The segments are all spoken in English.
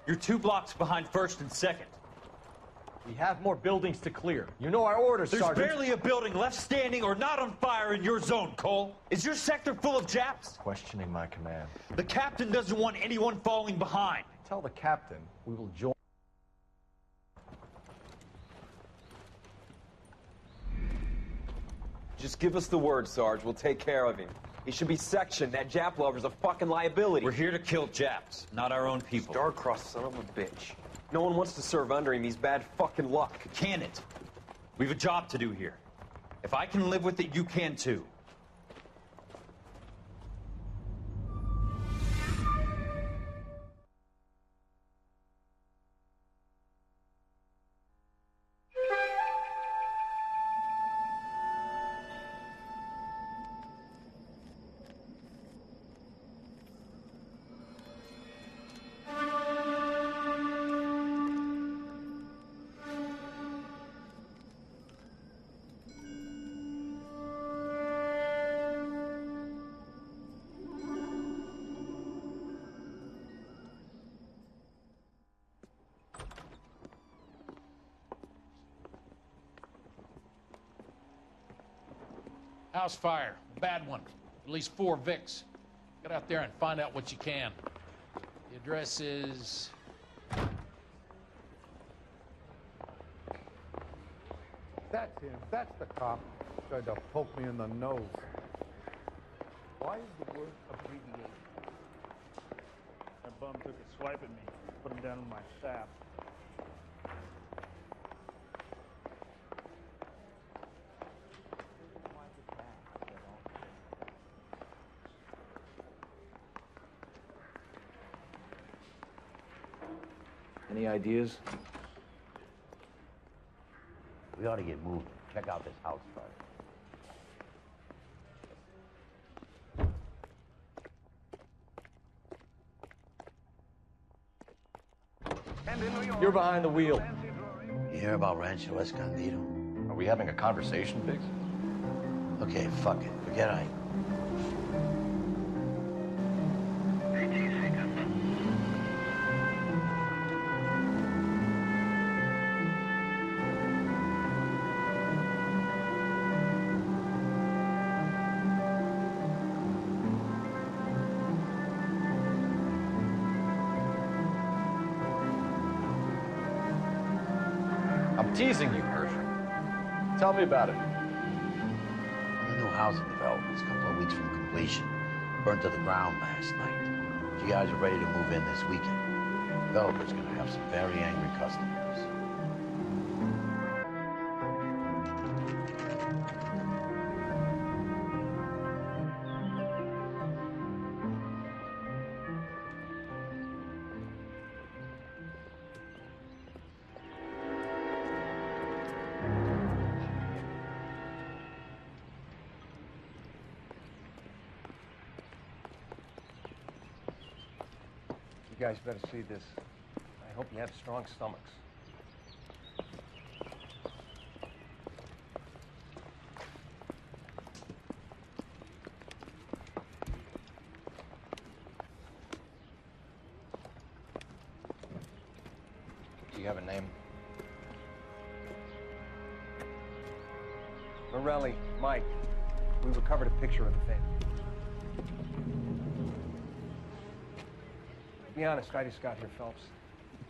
You're 2 blocks behind 1st and 2nd. We have more buildings to clear. You know our orders, Sergeant. There's barely a building left standing or not on fire in your zone, Cole. Is your sector full of Japs? Questioning my command. The captain doesn't want anyone falling behind. Tell the captain we will join. Just give us the word, Sarge. We'll take care of him. He should be sectioned. That Jap lover's a fucking liability. We're here to kill Japs, not our own people. Star-crossed son of a bitch. No one wants to serve under him. He's bad fucking luck. Can it? We have a job to do here. If I can live with it, you can too. House fire, bad one. At least 4 Vicks. Get out there and find out what you can. The address is... That's him. That's the cop. Tried to poke me in the nose. Why is the word abbreviated? That bum took a swipe at me. Put him down in my shaft. Any ideas? We ought to get moving. Check out this house fire. You're behind the wheel. You hear about Rancho Escondido? Are we having a conversation, Biggs? Okay, fuck it. Forget I... I'm teasing you, Herschel. Tell me about it. The new housing development's a couple of weeks from completion. Burnt to the ground last night. You guys are ready to move in this weekend. The developer's gonna have some very angry customers. You guys better see this. I hope you have strong stomachs. Do you have a name? Morelli, Mike. We recovered a picture of the family. To be honest, I just got here, Phelps.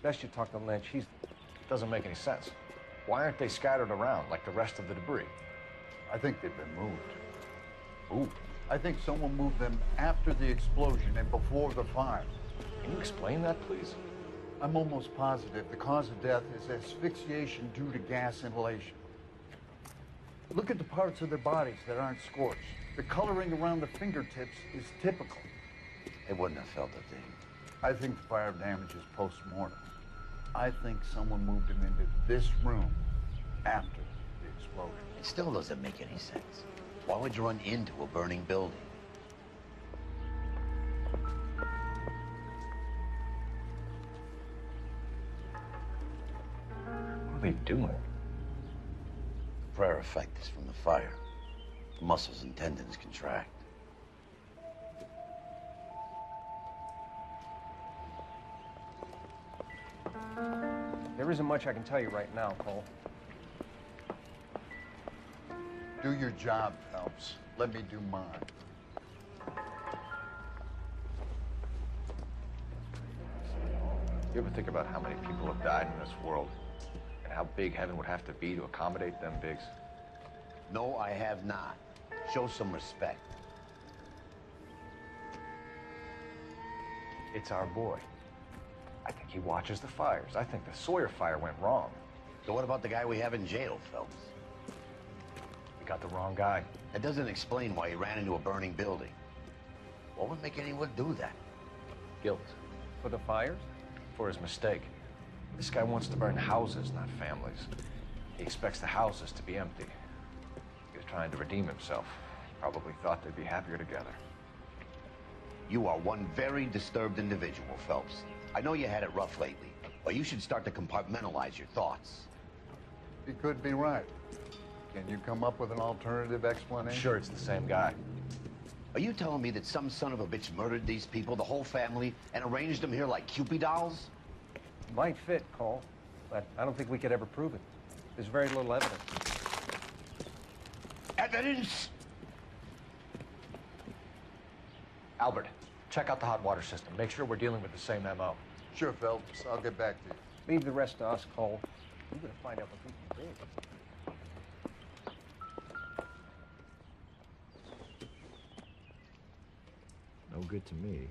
Best you talk to Lynch. He's... Doesn't make any sense. Why aren't they scattered around like the rest of the debris? I think they've been moved. Ooh. I think someone moved them after the explosion and before the fire. Can you explain that, please? I'm almost positive the cause of death is asphyxiation due to gas inhalation. Look at the parts of their bodies that aren't scorched. The coloring around the fingertips is typical. They wouldn't have felt a thing. I think the fire damage is post-mortem. I think someone moved him into this room after the explosion. It still doesn't make any sense. Why would you run into a burning building? What are they doing? Prayer effect is from the fire. The muscles and tendons contract. There isn't much I can tell you right now, Cole. Do your job, Phelps. Let me do mine. You ever think about how many people have died in this world? And how big heaven would have to be to accommodate them, Biggs? No, I have not. Show some respect. It's our boy. I think he watches the fires. I think the Sawyer fire went wrong. So what about the guy we have in jail, Phelps? We got the wrong guy. That doesn't explain why he ran into a burning building. What would make anyone do that? Guilt. For the fires? For his mistake. This guy wants to burn houses, not families. He expects the houses to be empty. He was trying to redeem himself. Probably thought they'd be happier together. You are one very disturbed individual, Phelps. I know you had it rough lately, but you should start to compartmentalize your thoughts. He could be right. Can you come up with an alternative explanation? Sure, it's the same guy. Are you telling me that some son of a bitch murdered these people, the whole family, and arranged them here like Cupid dolls? Might fit, Cole, but I don't think we could ever prove it. There's very little evidence. Evidence? Albert, check out the hot water system. Make sure we're dealing with the same MO. Sure, Phelps. I'll get back to you. Leave the rest to us, Cole. We're gonna find out what people did. No good to me.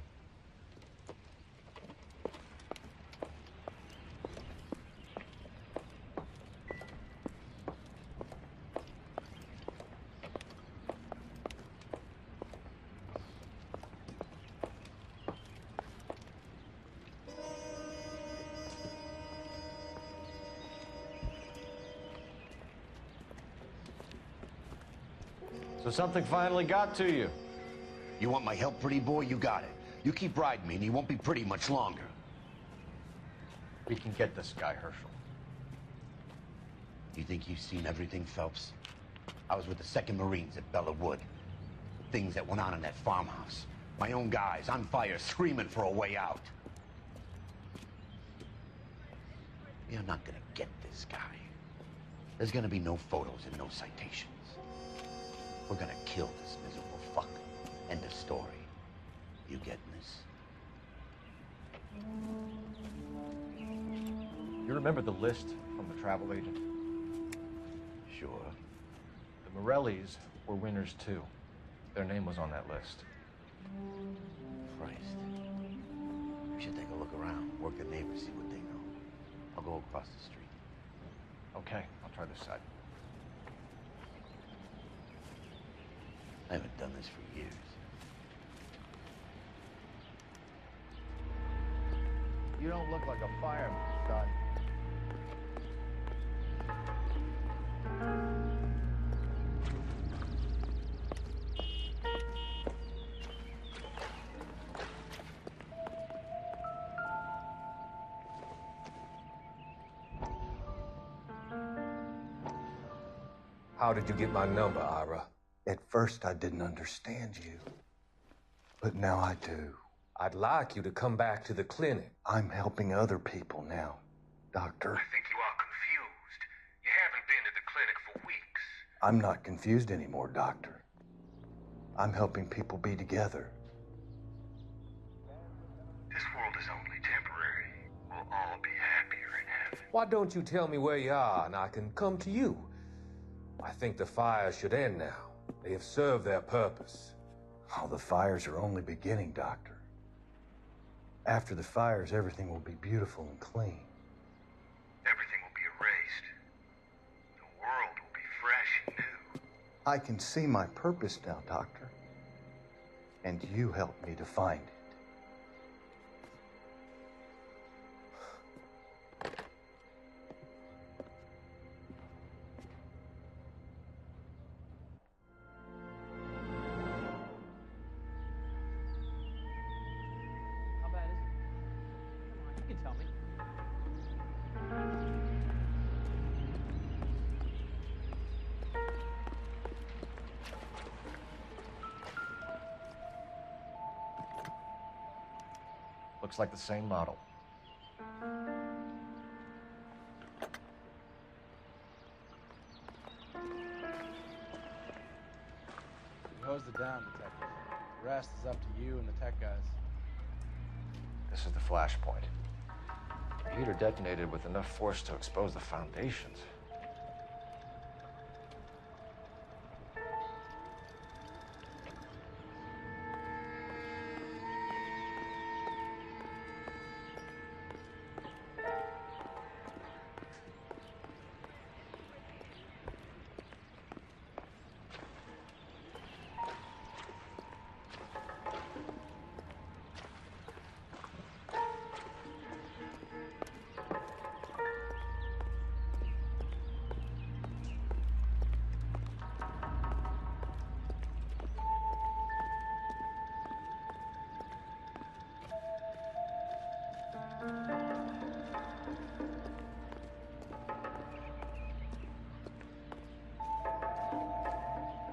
So something finally got to you. You want my help, pretty boy? You got it. You keep riding me and you won't be pretty much longer. We can get this guy, Herschel. You think you've seen everything, Phelps? I was with the 2nd Marines at Bella Wood. Things that went on in that farmhouse. My own guys on fire, screaming for a way out. You're not gonna get this guy. There's gonna be no photos and no citations. We're gonna kill this miserable fuck. End of story. You getting this? You remember the list from the travel agent? Sure. The Morellis were winners too. Their name was on that list. Christ. We should take a look around, work the neighbors, see what they know. I'll go across the street. Okay, I'll try this side. I haven't done this for years. You don't look like a fireman, son. How did you get my number, Ira? At first, I didn't understand you. But now I do. I'd like you to come back to the clinic. I'm helping other people now, Doctor. I think you are confused. You haven't been to the clinic for weeks. I'm not confused anymore, Doctor. I'm helping people be together. This world is only temporary. We'll all be happier in heaven. Why don't you tell me where you are and I can come to you? I think the fires should end now. They have served their purpose. Oh, the fires are only beginning, Doctor. After the fires, everything will be beautiful and clean. Everything will be erased. The world will be fresh and new. I can see my purpose now, Doctor. And you helped me to find it. How bad is it? Come on, you can tell me. Looks like the same model. Hose it down, Detective. The rest is up to you and the tech guys. This is the flashpoint. The heater detonated with enough force to expose the foundations.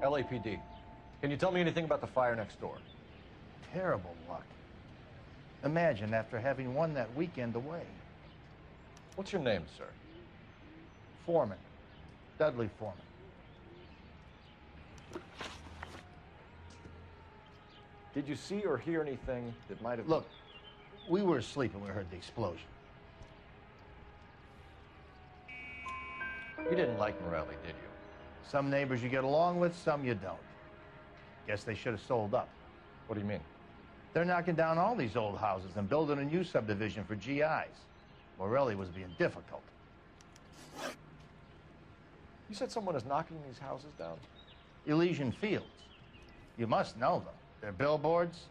LAPD, can you tell me anything about the fire next door? Terrible luck. Imagine after having won that weekend away. What's your name, sir? Foreman. Dudley Foreman. Did you see or hear anything that might have... Look, we were asleep when we heard the explosion. You didn't like Morelli, did you? Some neighbors you get along with, some you don't. Guess they should have sold up. What do you mean? They're knocking down all these old houses and building a new subdivision for GIs. Morelli was being difficult. You said someone is knocking these houses down? Elysian Fields. You must know them. Their billboards,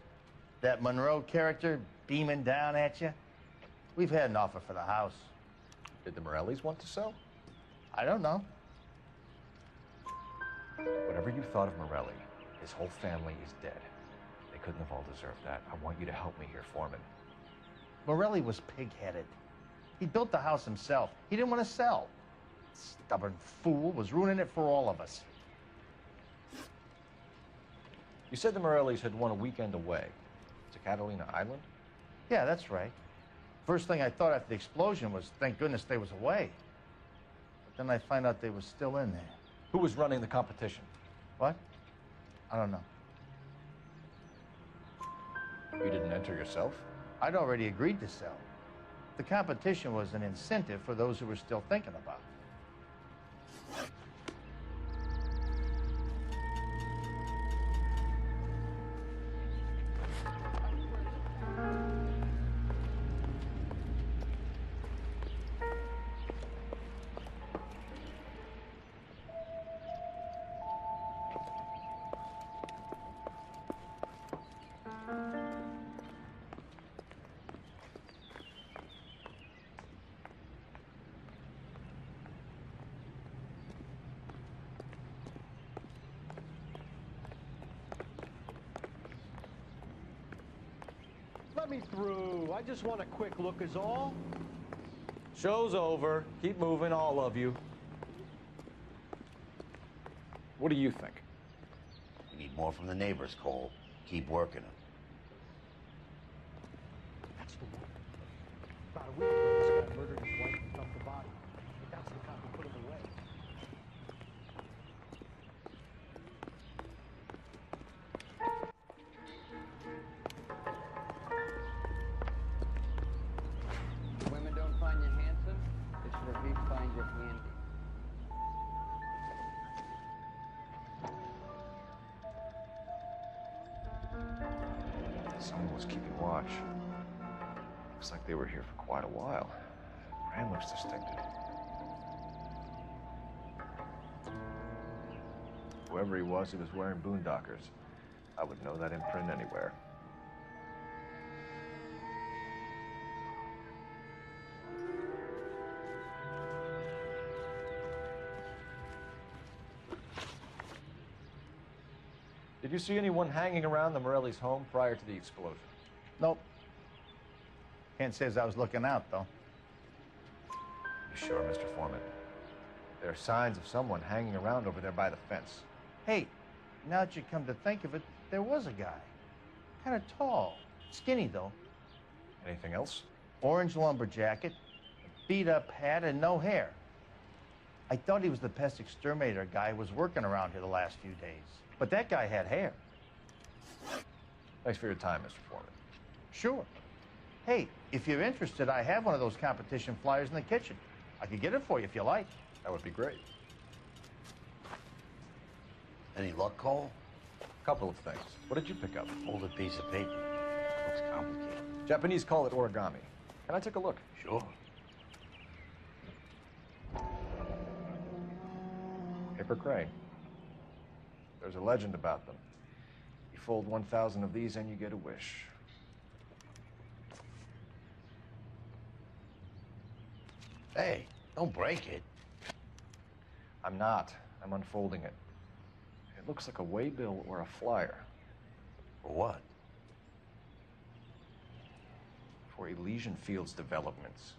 that Monroe character beaming down at you. We've had an offer for the house. Did the Morellis want to sell? I don't know. Whatever you thought of Morelli, his whole family is dead. They couldn't have all deserved that. I want you to help me here, Foreman. Morelli was pig-headed. He built the house himself. He didn't want to sell. Stubborn fool was ruining it for all of us. You said the Morellis had won a weekend away to Catalina Island? Yeah, that's right. First thing I thought after the explosion was, thank goodness they was away. But then I find out they was still in there. Who was running the competition? What? I don't know. You didn't enter yourself? I'd already agreed to sell. The competition was an incentive for those who were still thinking about it. Let me through. I just want a quick look is all. Show's over. Keep moving, all of you. What do you think? We need more from the neighbors, Cole. Keep working them. That's the one. About a week ago, this guy murdered his wife and dumped the body. That's the cop who put him away. Women don't find you handsome, they should at least find you handy. Someone was keeping watch. Looks like they were here for quite a while. Brand looks distinctive. Whoever he was wearing boondockers. I would know that imprint anywhere. Did you see anyone hanging around the Morelli's home prior to the explosion? Nope. Can't say as I was looking out, though. You sure, Mr. Foreman? There are signs of someone hanging around over there by the fence. Hey, now that you come to think of it, there was a guy. Kind of tall. Skinny, though. Anything else? Orange lumber jacket, a beat-up hat, and no hair. I thought he was the pest exterminator guy who was working around here the last few days. But that guy had hair. Thanks for your time, Mr. Foreman. Sure. Hey, if you're interested, I have one of those competition flyers in the kitchen. I could get it for you if you like. That would be great. Any luck, Cole? Couple of things. What did you pick up? Folded piece of paper. Looks complicated. Japanese call it origami. Can I take a look? Sure. Paper crane. There's a legend about them. You fold 1,000 of these and you get a wish. Hey, don't break it. I'm not. I'm unfolding it. It looks like a waybill or a flyer. For what? For Elysian Fields developments.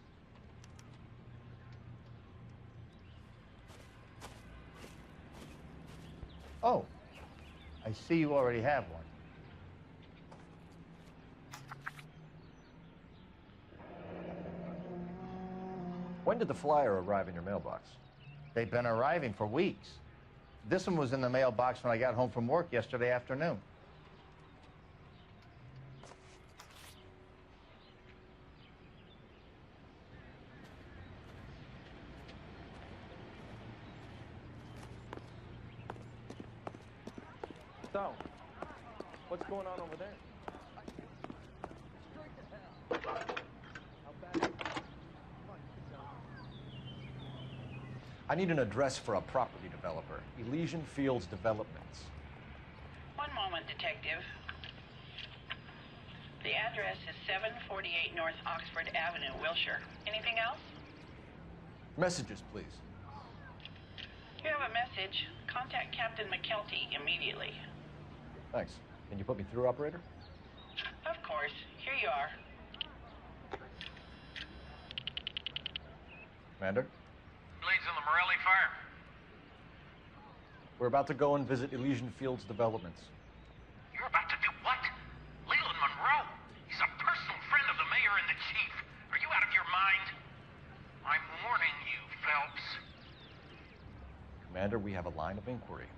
Oh, I see you already have one. When did the flyer arrive in your mailbox? They've been arriving for weeks. This one was in the mailbox when I got home from work yesterday afternoon. So, what's going on over there? I need an address for a property developer. Elysian Fields Developments. One moment, Detective. The address is 748 North Oxford Avenue, Wilshire. Anything else? Messages, please. You have a message. Contact Captain McKelty immediately. Thanks. Can you put me through, operator? Of course. Here you are. Commander? Blades in the Morelli fire. We're about to go and visit Elysian Fields Developments. You're about to do what? Leland Monroe. He's a personal friend of the mayor and the chief. Are you out of your mind? I'm warning you, Phelps. Commander, we have a line of inquiry.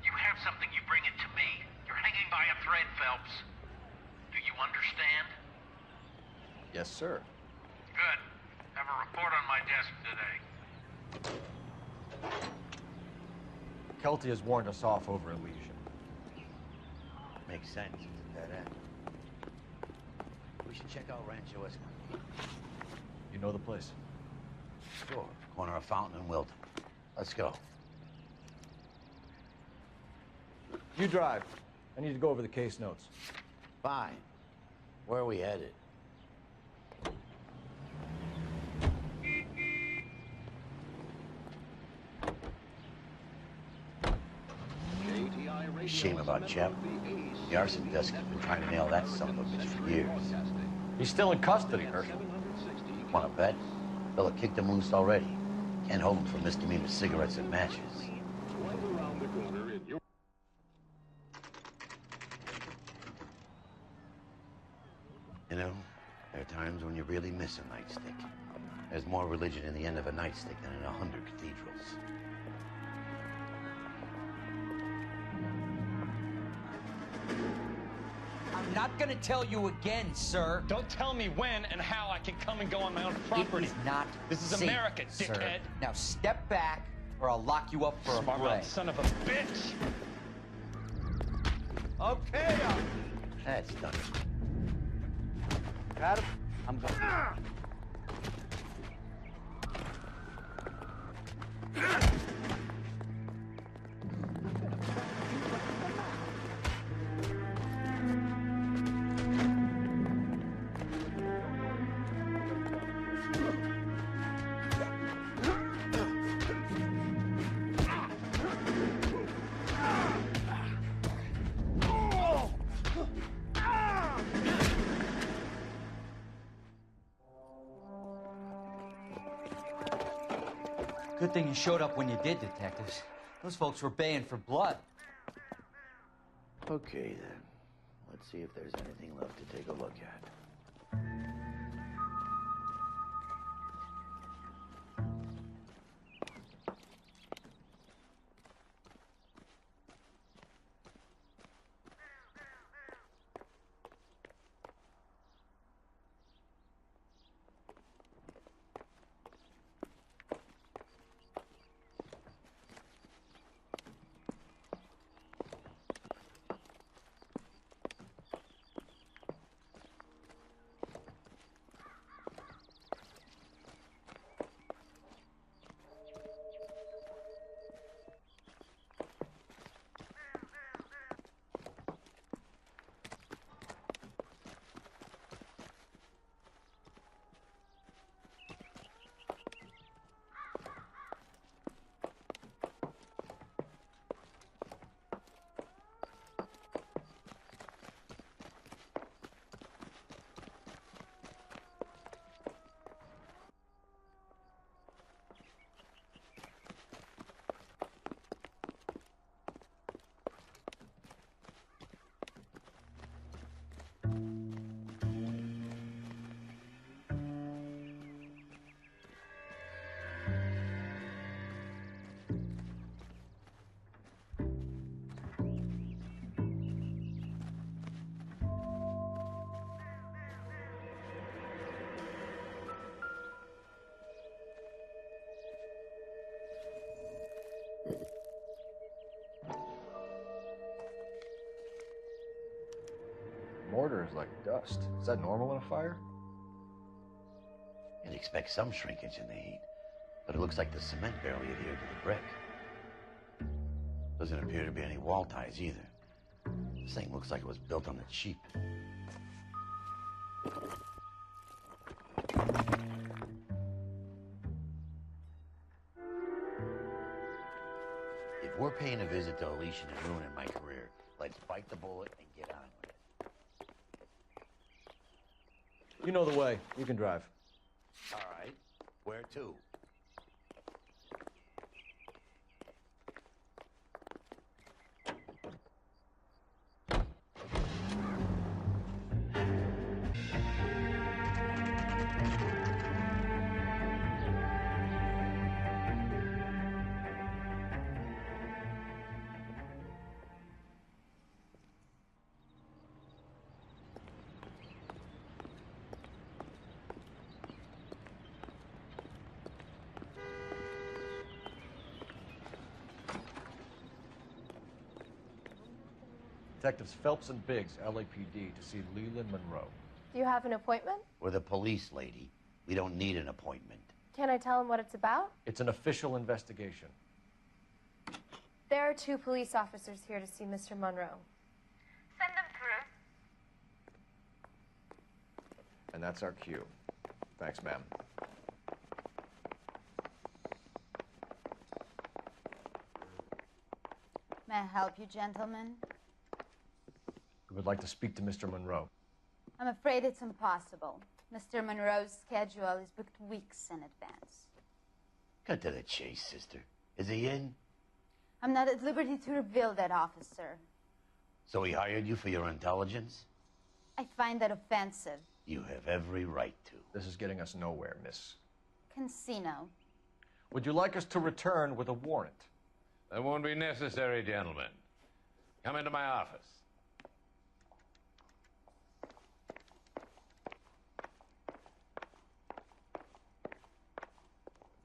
You have something, you bring it to me. You're hanging by a thread, Phelps. Do you understand? Yes, sir. Good. Have a report on my desk today. Kelty has warned us off over Elysian. Makes sense. It's a dead end. We should check out Rancho Escondido. You know the place? Sure. Corner of Fountain and Wilton. Let's go. You drive. I need to go over the case notes. Fine. Where are we headed? Shame about Jep. The arson desk has been trying to nail that son of a bitch for years. He's still in custody, Herschel. Wanna bet? Fella kicked him loose already. Can't hold him for misdemeanor cigarettes and matches. You know, there are times when you really miss a nightstick. There's more religion in the end of a nightstick than in 100 cathedrals. I'm not gonna tell you again, sir. Don't tell me when and how I can come and go on my own property. It is not This is safe, America, sir. dickhead. Now step back, or I'll lock you up for a Smart break. mouth son of a bitch. Okay, That's done. got him. I'm going. Good thing you showed up when you did, detectives. Those folks were baying for blood. Okay, then. Let's see if there's anything left to take a look at. smells like dust. Is that normal in a fire? You'd expect some shrinkage in the heat, but it looks like the cement barely adhered to the brick. Doesn't appear to be any wall ties either. This thing looks like it was built on the cheap. If we're paying a visit to Alicia and ruining my career, let's bite the bullet and get on with it. You know the way. You can drive. All right. Where to? Detectives Phelps and Biggs, LAPD, to see Leland Monroe. Do you have an appointment? We're the police, lady. We don't need an appointment. Can I tell him what it's about? It's an official investigation. There are 2 police officers here to see Mr. Monroe. Send them through. And that's our cue. Thanks, ma'am. May I help you, gentlemen? We would like to speak to Mr. Monroe. I'm afraid it's impossible. Mr. Monroe's schedule is booked weeks in advance. Cut to the chase, sister. Is he in? I'm not at liberty to reveal that, officer. So he hired you for your intelligence? I find that offensive. You have every right to. This is getting us nowhere, miss. Casino. Would you like us to return with a warrant? That won't be necessary, gentlemen. Come into my office.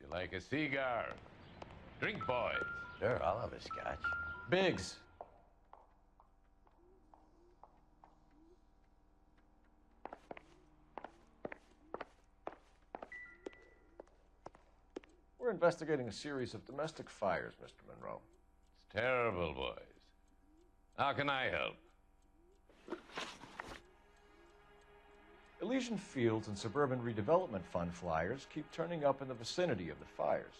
You like a cigar? Drink, boys. Sure, I'll have a scotch. Biggs. We're investigating a series of domestic fires, Mr. Monroe. It's terrible, boys. How can I help? Elysian Fields and Suburban Redevelopment Fund flyers keep turning up in the vicinity of the fires.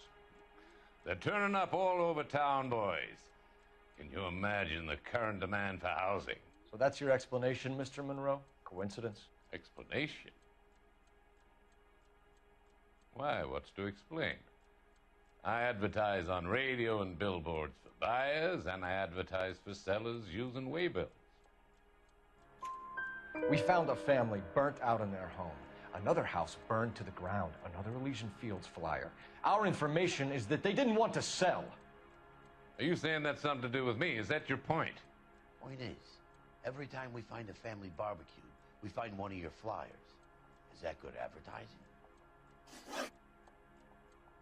They're turning up all over town, boys. Can you imagine the current demand for housing? So that's your explanation, Mr. Monroe? Coincidence? Explanation? Why, what's to explain? I advertise on radio and billboards for buyers, and I advertise for sellers using waybills. We found a family burnt out in their home. Another house burned to the ground. Another Elysian Fields flyer. Our information is that they didn't want to sell. Are you saying that's something to do with me? Is that your point? Point is, every time we find a family barbecue, we find one of your flyers. Is that good advertising?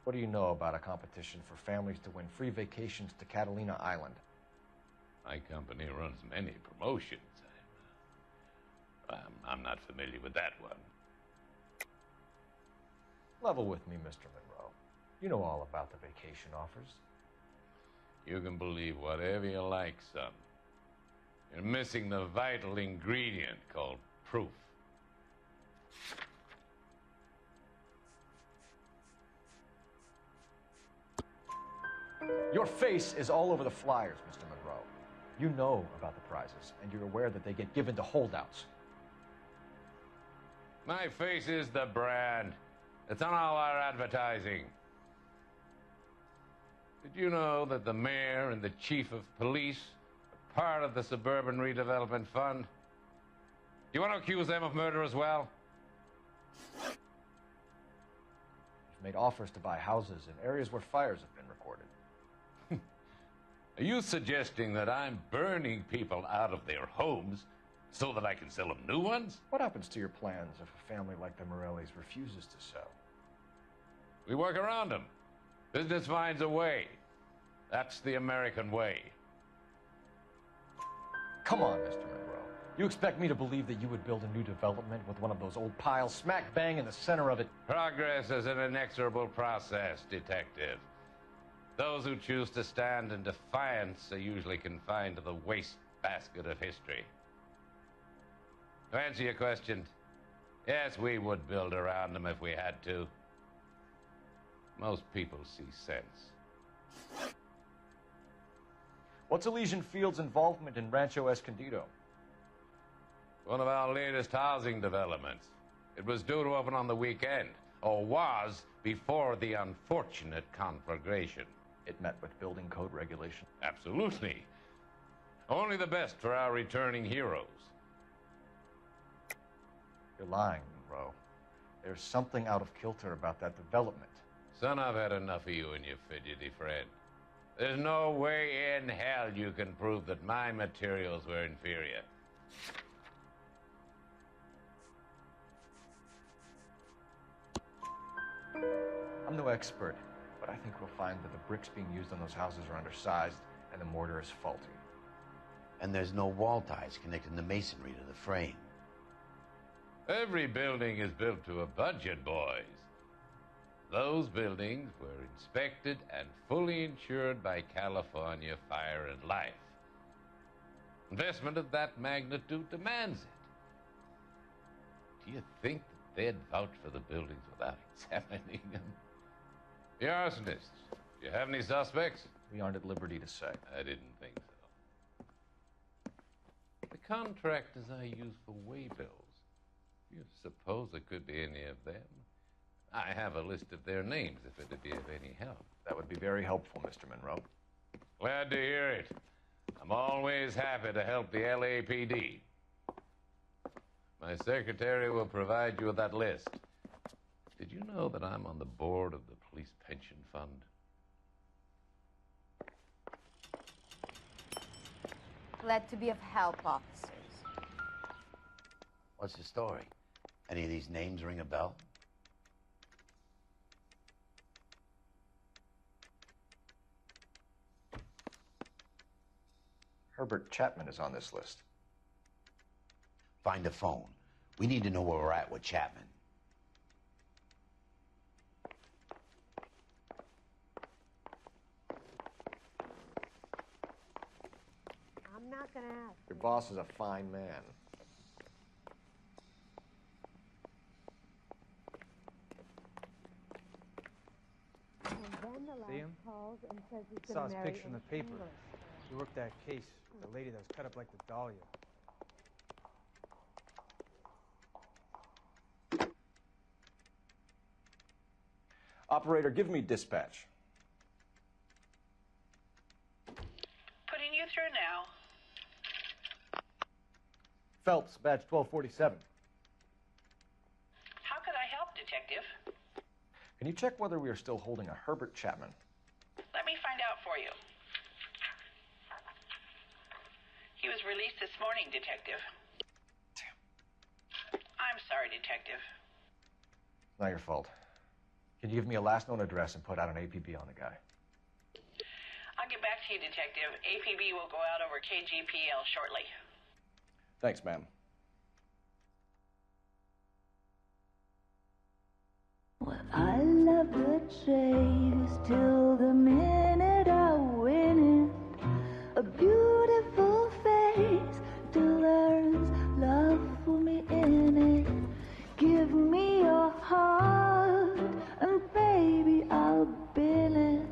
What do you know about a competition for families to win free vacations to Catalina Island? My company runs many promotions. I'm not familiar with that one. Level with me, Mr. Monroe. You know all about the vacation offers. You can believe whatever you like, son. You're missing the vital ingredient called proof. Your face is all over the flyers, Mr. Monroe. You know about the prizes, and you're aware that they get given to holdouts. My face is the brand. It's on all our advertising. Did you know that the mayor and the chief of police are part of the Suburban Redevelopment Fund? You want to accuse them of murder as well? You've made offers to buy houses in areas where fires have been recorded. Are you suggesting that I'm burning people out of their homes so that I can sell them new ones? What happens to your plans if a family like the Morellis refuses to sell? We work around them. Business finds a way. That's the American way. Come on, Mr. Monroe. You expect me to believe that you would build a new development with one of those old piles smack bang in the center of it? Progress is an inexorable process, Detective. Those who choose to stand in defiance are usually confined to the wastebasket of history. To answer your question, yes, we would build around them if we had to. Most people see sense. What's Elysian Field's involvement in Rancho Escondido? One of our latest housing developments. It was due to open on the weekend, or was before the unfortunate conflagration. It met with building code regulation? Absolutely. Only the best for our returning heroes. You're lying, Monroe. There's something out of kilter about that development. Son, I've had enough of you and your fidgety friend. There's no way in hell you can prove that my materials were inferior. I'm no expert, but I think we'll find that the bricks being used on those houses are undersized and the mortar is faulty. And there's no wall ties connecting the masonry to the frame. Every building is built to a budget, boys. Those buildings were inspected and fully insured by California Fire and Life. Investment of that magnitude demands it. Do you think that they'd vouch for the buildings without examining them? The arsonists, do you have any suspects? We aren't at liberty to say. I didn't think so. The contractors I use for waybills, do you suppose it could be any of them? I have a list of their names if it'd be of any help. That would be very helpful, Mr. Monroe. Glad to hear it. I'm always happy to help the LAPD. My secretary will provide you with that list. Did you know that I'm on the board of the Police Pension Fund? Glad to be of help, officers. What's the story? Any of these names ring a bell? Herbert Chapman is on this list. Find a phone. We need to know where we're at with Chapman. I'm not gonna ask. Your boss is a fine man. And then the See lad him? calls and says he's Saw gonna his marry picture in the an paper. English. He worked that case with the lady that was cut up like the dahlia. Operator, give me dispatch. Putting you through now. Phelps, badge 1247. How could I help, Detective? Can you check whether we are still holding a Herbert Chapman? Let me find out for you. He was released this morning, Detective. Damn. I'm sorry, Detective. Not your fault. Can you give me a last known address and put out an APB on the guy? I'll get back to you, Detective. APB will go out over KGPL shortly. Thanks, ma'am. Well, I love the chase till the minute I win it. A beautiful face till there's love for me in it. Give me your heart and baby I'll bill it.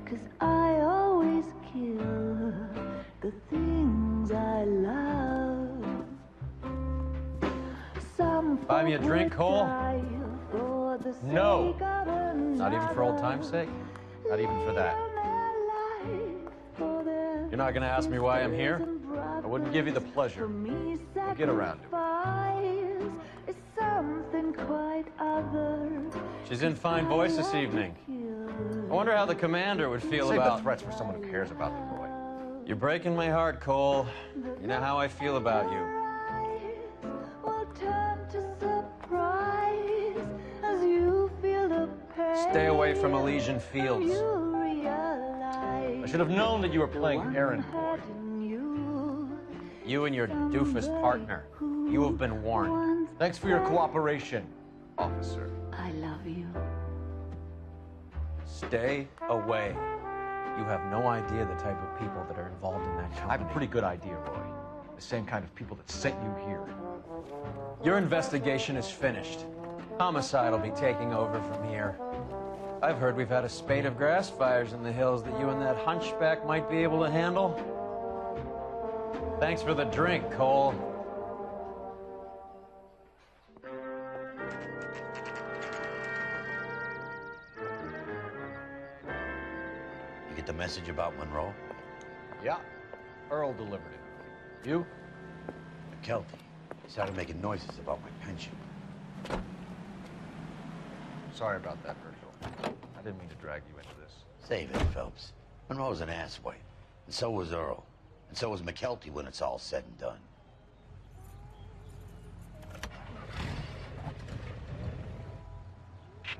'Cause I always kill the things I love. Some Buy me a drink, Cole? No. Not even for old time's sake? Not even for that. You're not going to ask me why I'm here? I wouldn't give you the pleasure. We'll get around to it. Something quite other. She's in fine voice this evening. I wonder how the commander would feel Save about... the threats for someone who cares about the boy. You're breaking my heart, Cole. You know how I feel about you. Will turn to surprise as you feel the pain. Stay away from Elysian Fields. You realize I should have known that you were playing errand boy. You and your doofus partner. You have been warned. Thanks for your cooperation, officer. I love you. Stay away. You have no idea the type of people that are involved in that company. I have a pretty good idea, Roy. The same kind of people that sent you here. Your investigation is finished. Homicide will be taking over from here. I've heard we've had a spate of grass fires in the hills that you and that hunchback might be able to handle. Thanks for the drink, Cole. You get the message about Monroe? Yeah, Earl delivered it. You? McKelty. He started making noises about my pension. Sorry about that, Virgil. I didn't mean to drag you into this. Save it, Phelps. Monroe's an asswipe. And so was Earl. And so was McKelty when it's all said and done.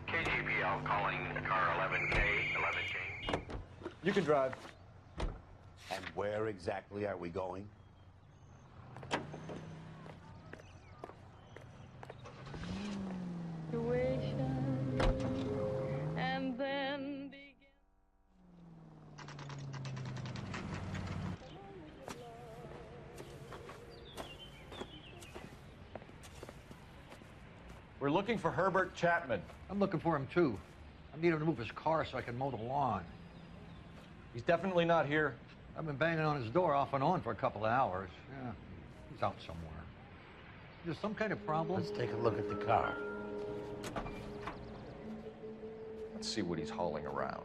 KGPL calling car 11K, 11K. You can drive. And where exactly are we going? And then We're looking for Herbert Chapman. I'm looking for him, too. I need him to move his car so I can mow the lawn. He's definitely not here. I've been banging on his door off and on for a couple of hours. Yeah, he's out somewhere. Is there some kind of problem? Let's take a look at the car. Let's see what he's hauling around.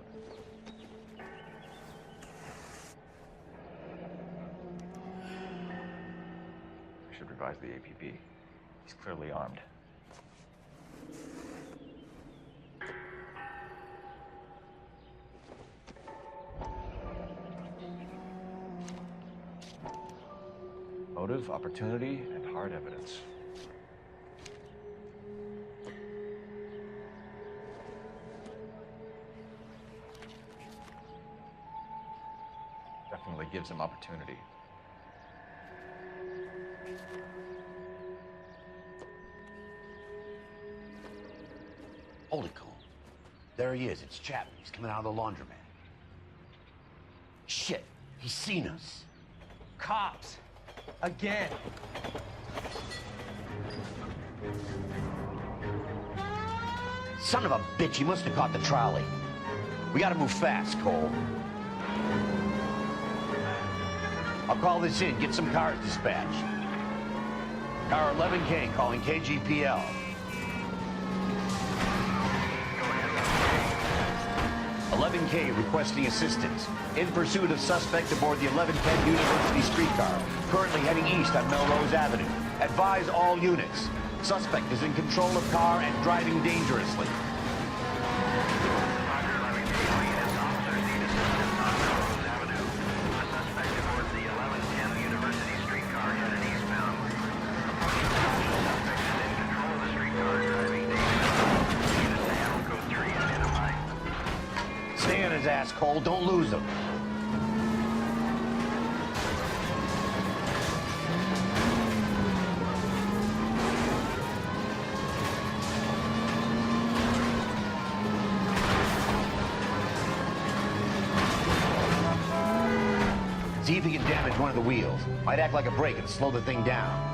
I should revise the APB. He's clearly armed. Motive, opportunity, and hard evidence. Definitely gives him opportunity. Hold it, Cole. There he is. It's Chapman. He's coming out of the laundromat. Shit. He's seen us. Cops! Again! Son of a bitch. He must have caught the trolley. We gotta move fast, Cole. I'll call this in. Get some cars dispatched. Car 11K calling KGPL. K requesting assistance. In pursuit of suspect aboard the 1110 University streetcar. Currently heading east on Melrose Avenue. Advise all units. Suspect is in control of car and driving dangerously. Stay on his ass, Cole. Don't lose him. See if he can damage one of the wheels. Might act like a brake and slow the thing down.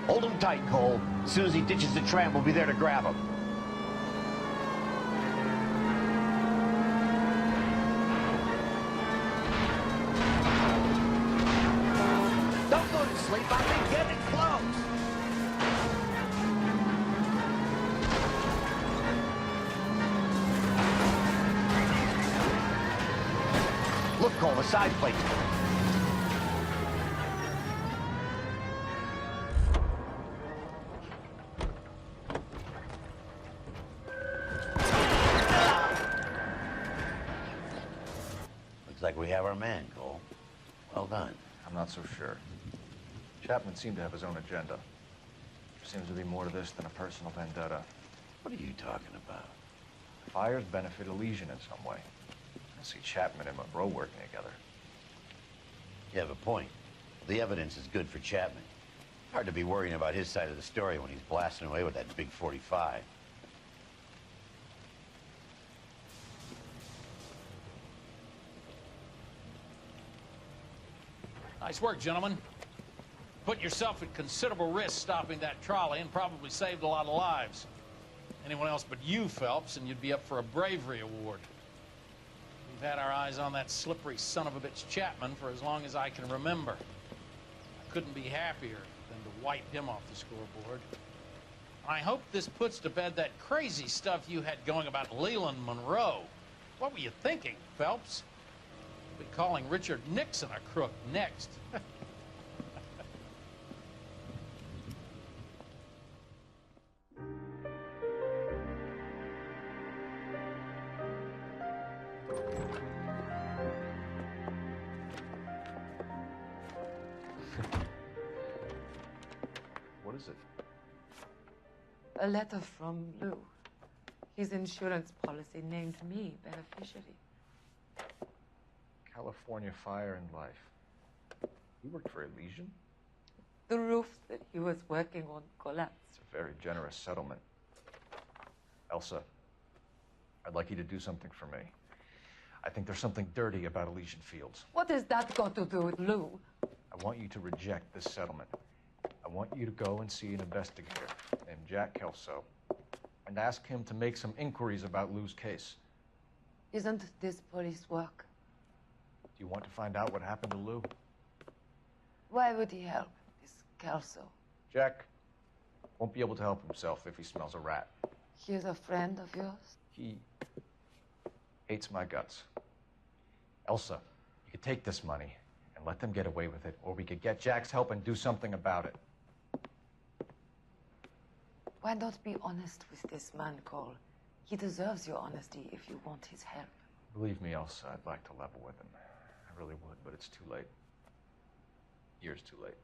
Hold him tight, Cole. As soon as he ditches the tram, we'll be there to grab him. Don't go to sleep. I've been getting close. Look, Cole, the side plate. Like we have our man, Cole. Well done. I'm not so sure. Chapman seemed to have his own agenda. There seems to be more to this than a personal vendetta. What are you talking about? Fires benefit Elysian in some way. to see Chapman and Monroe working together. You have a point. The evidence is good for Chapman. Hard to be worrying about his side of the story when he's blasting away with that big 45. Nice work, gentlemen. Put yourself at considerable risk stopping that trolley and probably saved a lot of lives. Anyone else but you, Phelps, and you'd be up for a bravery award. We've had our eyes on that slippery son of a bitch Chapman for as long as I can remember. I couldn't be happier than to wipe him off the scoreboard. I hope this puts to bed that crazy stuff you had going about Leland Monroe. What were you thinking, Phelps? We'll be calling Richard Nixon a crook next. What is it? A letter from Lou. His insurance policy named me beneficiary. California Fire and Life. You worked for Elysian? The roof that he was working on collapsed. It's a very generous settlement. Elsa, I'd like you to do something for me. I think there's something dirty about Elysian Fields. What has that got to do with Lou? I want you to reject this settlement. I want you to go and see an investigator named Jack Kelso and ask him to make some inquiries about Lou's case. Isn't this police work? Do you want to find out what happened to Lou? Why would he help this Kelso? Jack won't be able to help himself if he smells a rat. He's a friend of yours? He hates my guts. Elsa, you could take this money and let them get away with it, or we could get Jack's help and do something about it. Why not be honest with this man, Cole? He deserves your honesty if you want his help. Believe me, Elsa, I'd like to level with him. I really would, but it's too late. Years too late.